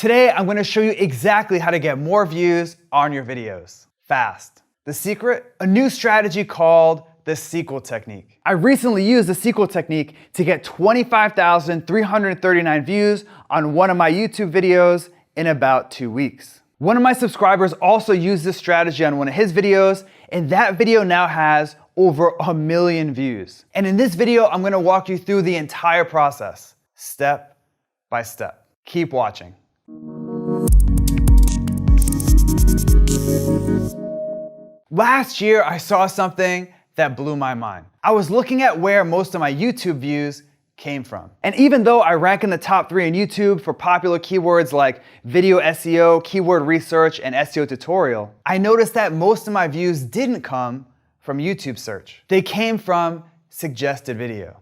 Today, I'm gonna show you exactly how to get more views on your videos, fast. The secret? A new strategy called the sequel technique. I recently used the sequel technique to get 25,339 views on one of my YouTube videos in about 2 weeks. One of my subscribers also used this strategy on one of his videos, and that video now has over 1 million views. And in this video, I'm gonna walk you through the entire process, step by step. Keep watching. Last year, I saw something that blew my mind. I was looking at where most of my YouTube views came from. And even though I rank in the top 3 on YouTube for popular keywords like video SEO, keyword research, and SEO tutorial, I noticed that most of my views didn't come from YouTube search. They came from suggested video.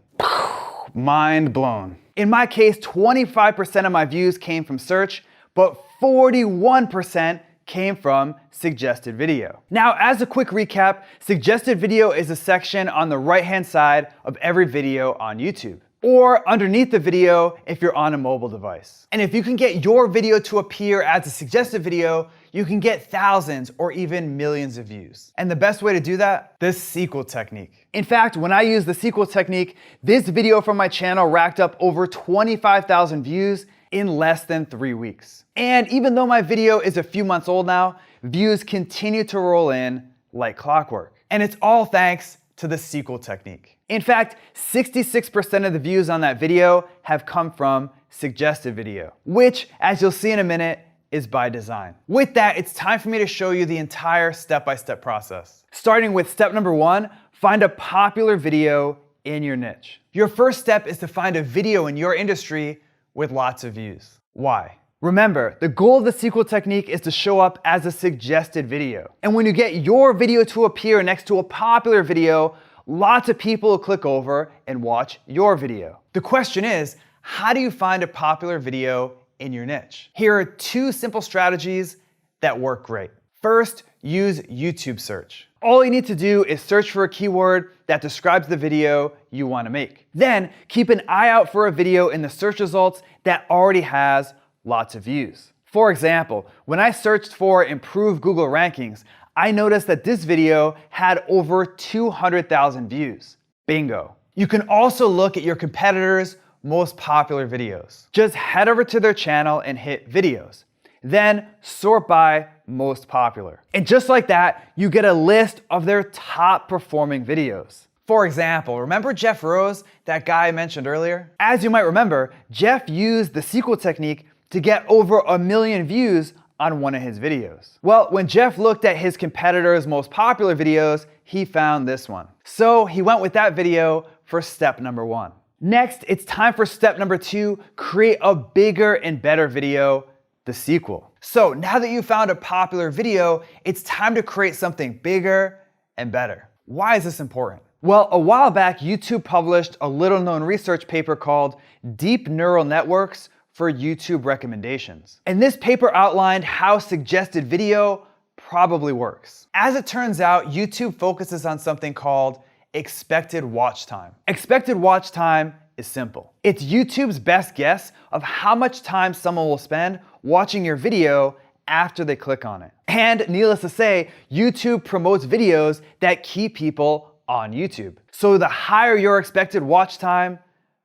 Mind blown. In my case, 25% of my views came from search, but 41% came from suggested video. Now, as a quick recap, suggested video is a section on the right-hand side of every video on YouTube, or underneath the video if you're on a mobile device. And if you can get your video to appear as a suggested video, you can get thousands or even millions of views. And the best way to do that? The sequel technique. In fact, when I used the sequel technique, this video from my channel racked up over 25,000 views in less than 3 weeks. And even though my video is a few months old now, views continue to roll in like clockwork. And it's all thanks to the sequel technique. In fact, 66% of the views on that video have come from suggested video, which, as you'll see in a minute, is by design. With that, it's time for me to show you the entire step-by-step process. Starting with step number 1, find a popular video in your niche. Your first step is to find a video in your industry with lots of views. Why? Remember, the goal of the sequel technique is to show up as a suggested video. And when you get your video to appear next to a popular video, lots of people will click over and watch your video. The question is, how do you find a popular video in your niche? Here are 2 simple strategies that work great. First, use YouTube search. All you need to do is search for a keyword that describes the video you want to make. Then keep an eye out for a video in the search results that already has lots of views. For example, when I searched for improved Google rankings, I noticed that this video had over 200,000 views. Bingo. You can also look at your competitors' most popular videos. Just head over to their channel and hit videos. Then sort by most popular. And just like that, you get a list of their top performing videos. For example, remember Jeff Rose, that guy I mentioned earlier? As you might remember, Jeff used the sequel technique to get over 1 million views on one of his videos. Well, when Jeff looked at his competitors' most popular videos, he found this one. So he went with that video for step number 1. Next, it's time for step number 2, create a bigger and better video, the sequel. So now that you found a popular video, it's time to create something bigger and better. Why is this important? Well, a while back, YouTube published a little-known research paper called Deep Neural Networks for YouTube Recommendations. And this paper outlined how suggested video probably works. As it turns out, YouTube focuses on something called expected watch time. Expected watch time is simple. It's YouTube's best guess of how much time someone will spend watching your video after they click on it. And needless to say, YouTube promotes videos that keep people on YouTube. So the higher your expected watch time,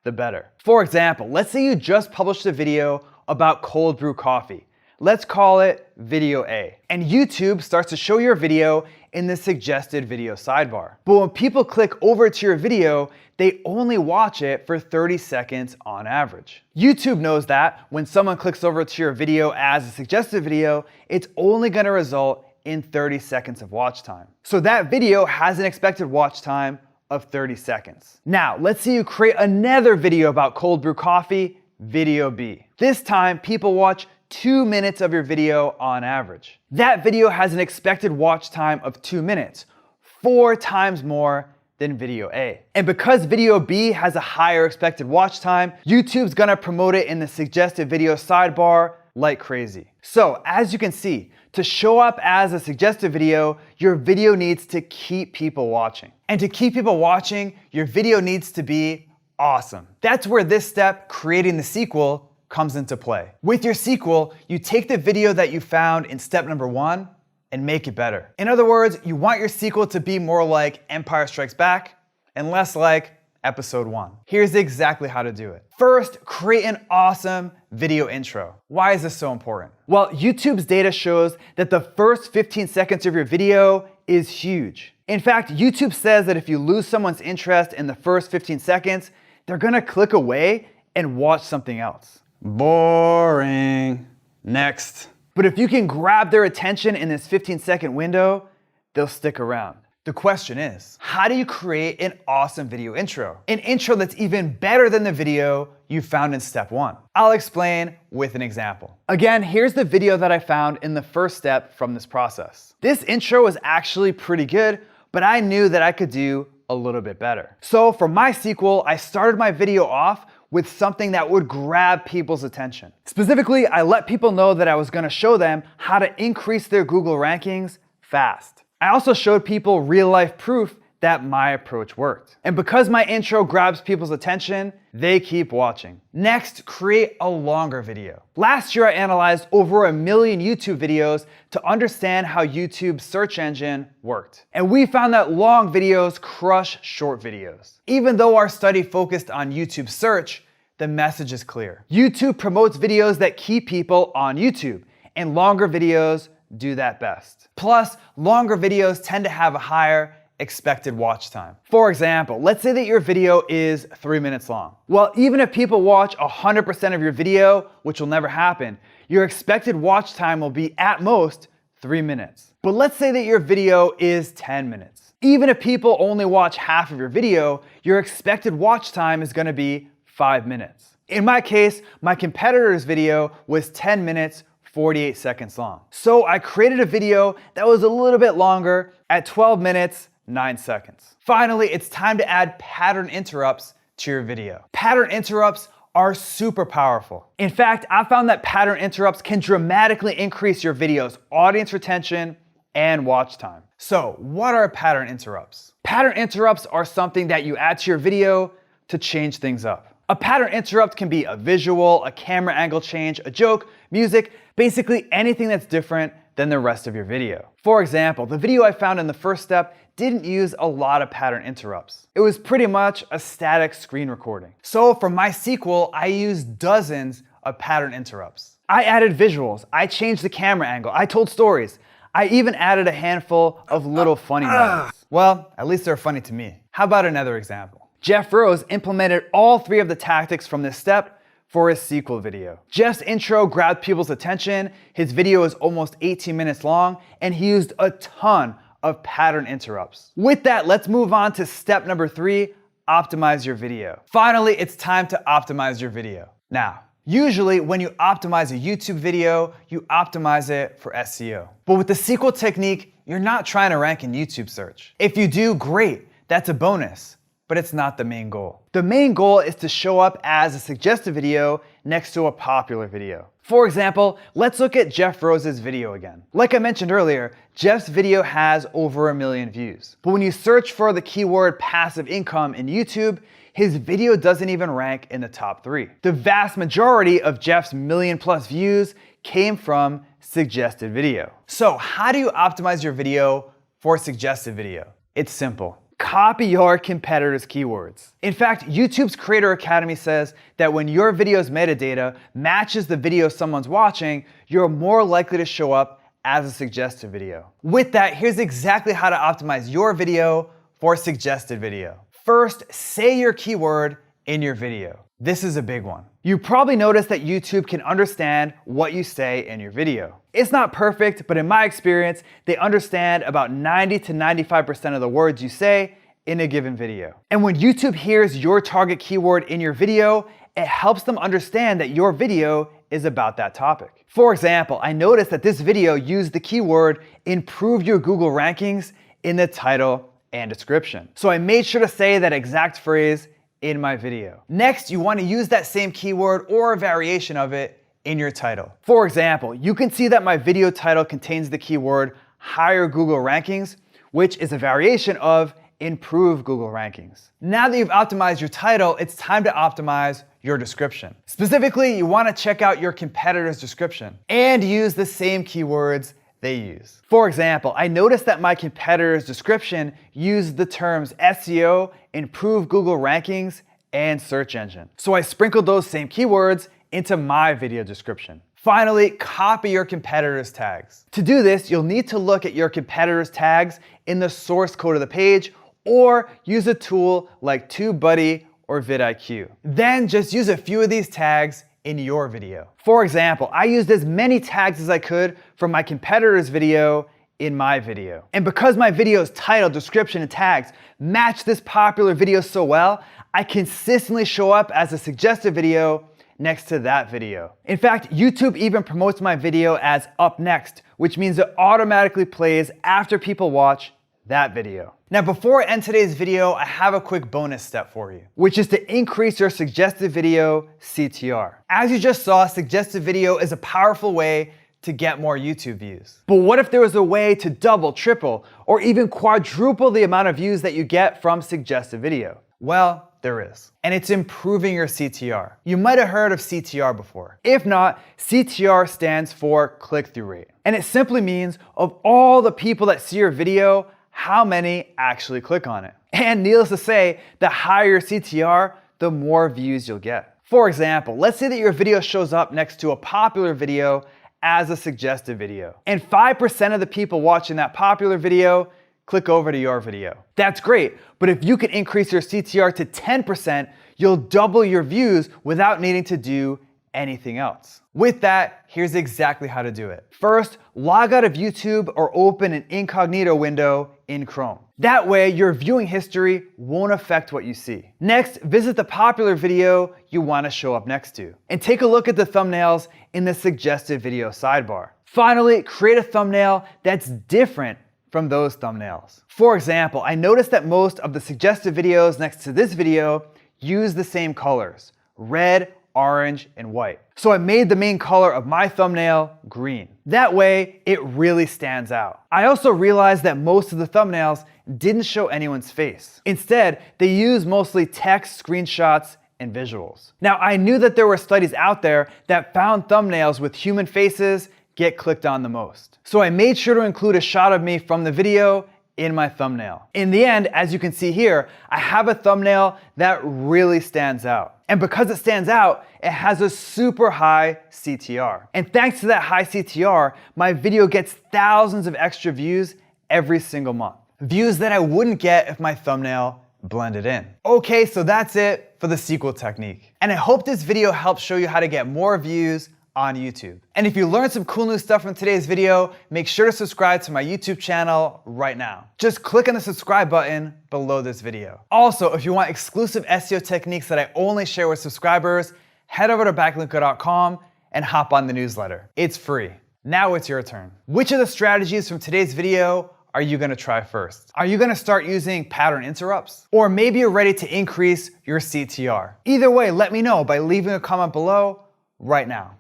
the better. For example, let's say you just published a video about cold brew coffee. Let's call it video A. And YouTube starts to show your video in the suggested video sidebar. But when people click over to your video, they only watch it for 30 seconds on average. YouTube knows that when someone clicks over to your video as a suggested video, it's only gonna result in 30 seconds of watch time. So that video has an expected watch time of 30 seconds. Now, let's say you create another video about cold brew coffee, video B. This time, people watch 2 minutes of your video on average. That video has an expected watch time of 2 minutes, 4 times more than video A. And because video B has a higher expected watch time, YouTube's gonna promote it in the suggested video sidebar like crazy. So as you can see, to show up as a suggested video, your video needs to keep people watching. And to keep people watching, your video needs to be awesome. That's where this step, creating the sequel, comes into play. With your sequel, you take the video that you found in step number 1 and make it better. In other words, you want your sequel to be more like Empire Strikes Back and less like episode 1. Here's exactly how to do it. First, create an awesome video intro. Why is this so important? Well, YouTube's data shows that the first 15 seconds of your video is huge. In fact, YouTube says that if you lose someone's interest in the first 15 seconds, they're gonna click away and watch something else. Boring. Next. But if you can grab their attention in this 15-second window, they'll stick around. The question is, how do you create an awesome video intro? An intro that's even better than the video you found in step 1. I'll explain with an example. Again, here's the video that I found in the first step from this process. This intro was actually pretty good, but I knew that I could do a little bit better. So for my sequel, I started my video off with something that would grab people's attention. Specifically, I let people know that I was gonna show them how to increase their Google rankings fast. I also showed people real-life proof that my approach worked. And because my intro grabs people's attention, they keep watching. Next, create a longer video. Last year, I analyzed over 1 million YouTube videos to understand how YouTube's search engine worked. And we found that long videos crush short videos. Even though our study focused on YouTube search, the message is clear. YouTube promotes videos that keep people on YouTube, and longer videos do that best. Plus, longer videos tend to have a higher expected watch time. For example, let's say that your video is 3 minutes long. Well, even if people watch 100% of your video, which will never happen, your expected watch time will be at most 3 minutes. But let's say that your video is 10 minutes. Even if people only watch half of your video, your expected watch time is gonna be 5 minutes. In my case, my competitor's video was 10 minutes, 48 seconds long. So I created a video that was a little bit longer at 12 minutes, 9 seconds. Finally, it's time to add pattern interrupts to your video. Pattern interrupts are super powerful. In fact, I found that pattern interrupts can dramatically increase your video's audience retention and watch time. So, what are pattern interrupts? Pattern interrupts are something that you add to your video to change things up. A pattern interrupt can be a visual, a camera angle change, a joke, music, basically anything that's different than the rest of your video. For example, the video I found in the first step didn't use a lot of pattern interrupts. It was pretty much a static screen recording. So for my sequel, I used dozens of pattern interrupts. I added visuals, I changed the camera angle, I told stories. I even added a handful of little funny moments. Well, at least they're funny to me. How about another example? Jeff Rose implemented all 3 of the tactics from this step for his sequel video. Jeff's intro grabbed people's attention, his video is almost 18 minutes long, and he used a ton of pattern interrupts. With that, let's move on to step number 3, optimize your video. Finally, it's time to optimize your video. Now, usually when you optimize a YouTube video, you optimize it for SEO. But with the sequel technique, you're not trying to rank in YouTube search. If you do, great, that's a bonus. But it's not the main goal. The main goal is to show up as a suggested video next to a popular video. For example, let's look at Jeff Rose's video again. Like I mentioned earlier, Jeff's video has over 1 million views. But when you search for the keyword passive income in YouTube, his video doesn't even rank in the top 3. The vast majority of Jeff's 1 million+ views came from suggested video. So how do you optimize your video for suggested video? It's simple. Copy your competitors' keywords. In fact, YouTube's Creator Academy says that when your video's metadata matches the video someone's watching, you're more likely to show up as a suggested video. With that, here's exactly how to optimize your video for suggested video. First, say your keyword in your video. This is a big one. You probably noticed that YouTube can understand what you say in your video. It's not perfect, but in my experience, they understand about 90 to 95% of the words you say in a given video. And when YouTube hears your target keyword in your video, it helps them understand that your video is about that topic. For example, I noticed that this video used the keyword improve your Google rankings in the title and description. So I made sure to say that exact phrase in my video. Next, you want to use that same keyword or a variation of it in your title. For example, you can see that my video title contains the keyword higher Google rankings, which is a variation of improve Google rankings. Now that you've optimized your title, it's time to optimize your description. Specifically, you want to check out your competitor's description and use the same keywords they use. For example, I noticed that my competitor's description used the terms SEO, improve Google rankings, and search engine. So I sprinkled those same keywords into my video description. Finally, copy your competitor's tags. To do this, you'll need to look at your competitor's tags in the source code of the page or use a tool like TubeBuddy or vidIQ. Then just use a few of these tags in your video. For example, I used as many tags as I could from my competitor's video in my video. And because my video's title, description, and tags match this popular video so well, I consistently show up as a suggested video next to that video. In fact, YouTube even promotes my video as up next, which means it automatically plays after people watch that video. Now, before I end today's video, I have a quick bonus step for you, which is to increase your suggested video CTR. As you just saw, suggested video is a powerful way to get more YouTube views. But what if there was a way to double, triple, or even quadruple the amount of views that you get from suggested video? Well, there is. And it's improving your CTR. You might have heard of CTR before. If not, CTR stands for click-through rate. And it simply means of all the people that see your video, how many actually click on it. And needless to say, the higher your CTR, the more views you'll get. For example, let's say that your video shows up next to a popular video as a suggested video. And 5% of the people watching that popular video click over to your video. That's great, but if you can increase your CTR to 10%, you'll double your views without needing to do anything else. With that, here's exactly how to do it. First, log out of YouTube or open an incognito window in Chrome. That way, your viewing history won't affect what you see. Next, visit the popular video you want to show up next to, and take a look at the thumbnails in the suggested video sidebar. Finally, create a thumbnail that's different from those thumbnails. For example, I noticed that most of the suggested videos next to this video use the same colors: red, orange, and white. So I made the main color of my thumbnail green. That way, it really stands out. I also realized that most of the thumbnails didn't show anyone's face. Instead, they use mostly text, screenshots, and visuals. Now, I knew that there were studies out there that found thumbnails with human faces get clicked on the most. So I made sure to include a shot of me from the video in my thumbnail. In the end, as you can see here, I have a thumbnail that really stands out. And because it stands out, it has a super high CTR. And thanks to that high CTR, my video gets thousands of extra views every single month. Views that I wouldn't get if my thumbnail blended in. Okay, so that's it for the sequel technique. And I hope this video helps show you how to get more views on YouTube. And if you learned some cool new stuff from today's video, make sure to subscribe to my YouTube channel right now. Just click on the subscribe button below this video. Also, if you want exclusive SEO techniques that I only share with subscribers, head over to backlinko.com and hop on the newsletter. It's free. Now it's your turn. Which of the strategies from today's video are you gonna try first? Are you gonna start using pattern interrupts? Or maybe you're ready to increase your CTR? Either way, let me know by leaving a comment below right now.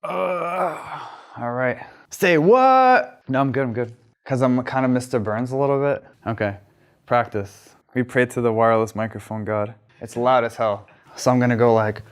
All right. Say what? No, I'm good. Because I'm kind of Mr. Burns a little bit. Okay, practice. We pray to the wireless microphone god. It's loud as hell. So I'm gonna go like,